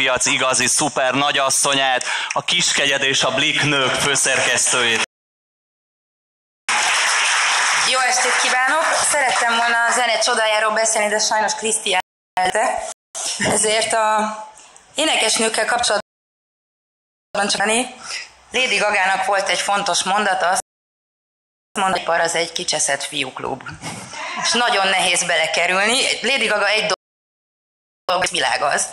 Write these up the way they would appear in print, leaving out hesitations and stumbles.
piac igazi szuper nagyasszonyát, a Kiskegyed és a Blik nők főszerkesztőjét. Jó estét kívánok! Szerettem volna a zene csodájáról beszélni, de sajnos Kriszti elte. Ezért a énekesnőkkel kapcsolatban csak Lady Gagának volt egy fontos mondata, azt mondta, hogy az egy kicseszett fiúklub. És nagyon nehéz belekerülni. Lady Gaga egy dolog, világ az.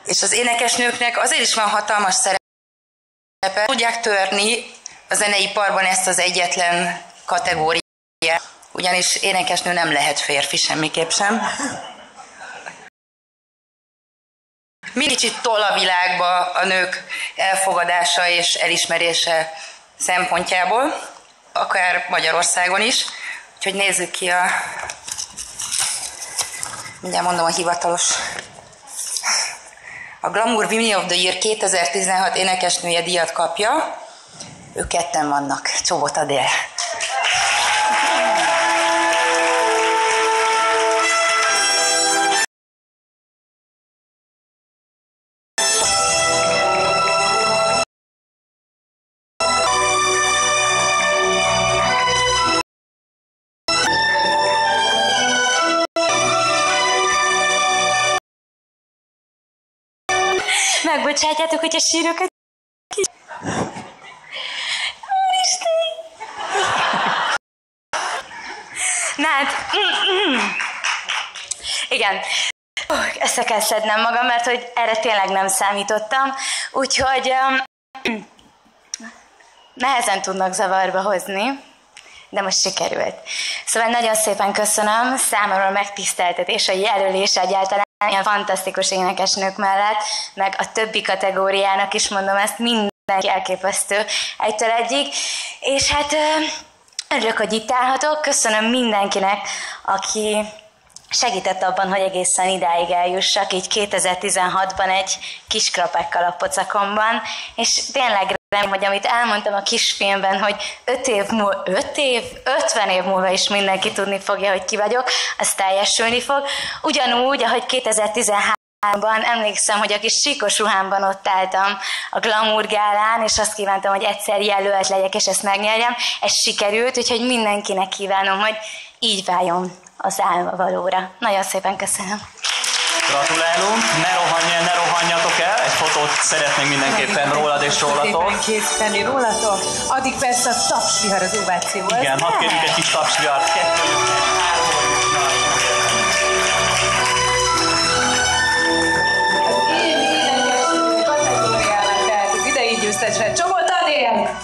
És az énekesnőknek azért is van hatalmas szerepe, tudják törni a zeneiparban ezt az egyetlen kategóriát, ugyanis énekesnő nem lehet férfi semmiképp sem. Mindig kicsit toll a világba a nők elfogadása és elismerése szempontjából, akár Magyarországon is. Úgyhogy nézzük ki mindjárt mondom a hivatalos. A Glamour Women of the Year 2016 énekesnője díjat kapja. Ők ketten vannak. Csobot Adél. Megbocsátjátok, hogy a sírokat... Na hát... Igen. Össze kell szednem magam, mert hogy erre tényleg nem számítottam. Úgyhogy... nehezen tudnak zavarba hozni, de most sikerült. Szóval nagyon szépen köszönöm, számomra megtiszteltetés, a jelölés egyáltalán ilyen fantasztikus énekesnők mellett, meg a többi kategóriának is mondom ezt, mindenki elképesztő egytől egyig. És hát örülök, hogy itt állhatok, köszönöm mindenkinek, aki segített abban, hogy egészen idáig eljussak, így 2016-ban egy kis krapákkal a pocakomban, és tényleg remélem, hogy amit elmondtam a kisfilmben, hogy 50 év múlva is mindenki tudni fogja, hogy ki vagyok, az teljesülni fog. Ugyanúgy, ahogy 2013-ban emlékszem, hogy a kis síkos ruhámban ott álltam a Glamour gálán, és azt kívántam, hogy egyszer jelölt legyek, és ezt megnyerjem. Ez sikerült, úgyhogy mindenkinek kívánom, hogy így váljon az álma valóra. Nagyon szépen köszönöm. Gratulálunk, ne rohanjatok el, egy fotót szeretnénk mindenképpen rólad és rólatok. Szépen készíteni rólatok, addig persze a tapsvihar az ovációhoz. Igen, hadd kérjük egy kis tapsvihart, 2, 3, az én énekesnő kategóriának, tehát az idei győztesre Csobot Adél!